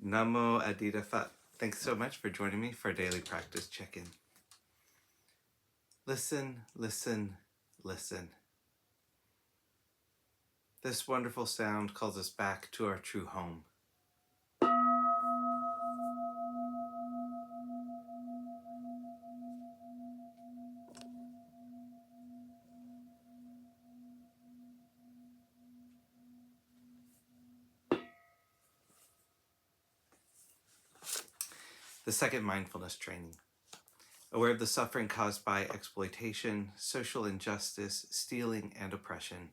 Namo Phat. Thanks so much for joining me for a daily practice check-in. Listen, listen, listen. This wonderful sound calls us back to our true home. The second mindfulness training. Aware of the suffering caused by exploitation, social injustice, stealing, and oppression,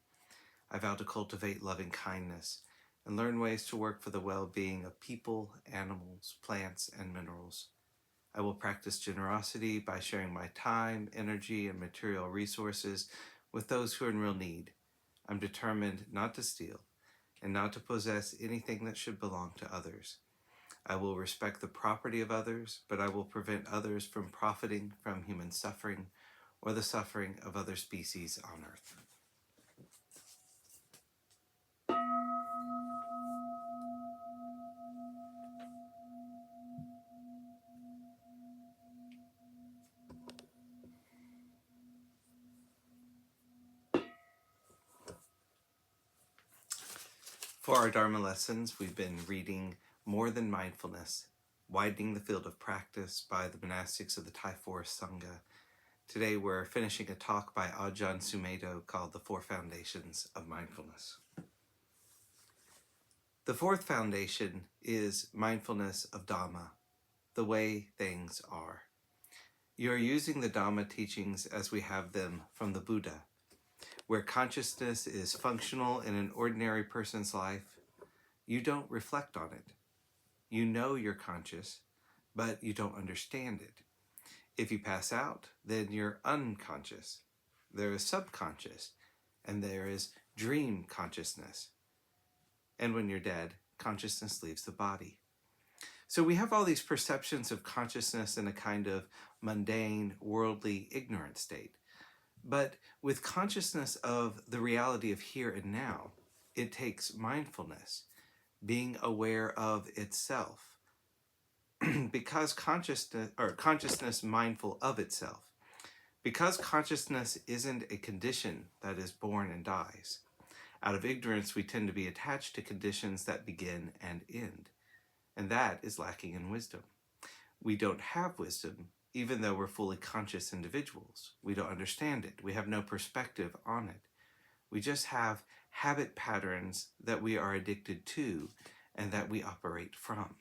I vow to cultivate loving kindness and learn ways to work for the well-being of people, animals, plants, and minerals. I will practice generosity by sharing my time, energy, and material resources with those who are in real need. I'm determined not to steal and not to possess anything that should belong to others. I will respect the property of others, but I will prevent others from profiting from human suffering or the suffering of other species on earth. For our Dharma lessons, we've been reading More Than Mindfulness, Widening the Field of Practice by the Monastics of the Thai Forest Sangha. Today we're finishing a talk by Ajahn Sumedho called The Four Foundations of Mindfulness. The fourth foundation is mindfulness of Dhamma, the way things are. You are using the Dhamma teachings as we have them from the Buddha. Where consciousness is functional in an ordinary person's life, you don't reflect on it. You know you're conscious, but you don't understand it. If you pass out, then you're unconscious. There is subconscious, and there is dream consciousness. And when you're dead, consciousness leaves the body. So we have all these perceptions of consciousness in a kind of mundane, worldly, ignorant state. But with consciousness of the reality of here and now, it takes mindfulness, being aware of itself. Because consciousness mindful of itself. Because consciousness isn't a condition that is born and dies. Out of ignorance, we tend to be attached to conditions that begin and end. And that is lacking in wisdom. We don't have wisdom, even though we're fully conscious individuals. We don't understand it. We have no perspective on it. We just have habit patterns that we are addicted to and that we operate from.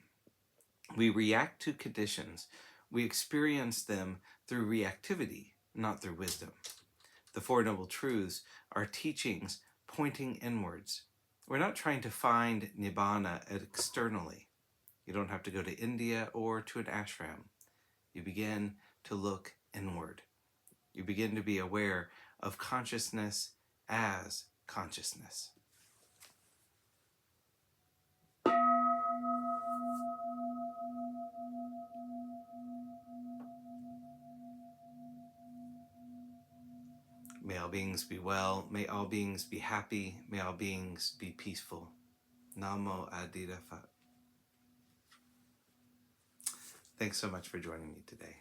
We react to conditions. We experience them through reactivity, not through wisdom. The Four Noble Truths are teachings pointing inwards. We're not trying to find nibbana externally. You don't have to go to India or to an ashram. You begin to look inward. You begin to be aware of consciousness as consciousness. May all beings be well. May all beings be happy. May all beings be peaceful. Namo Phat. Thanks so much for joining me today.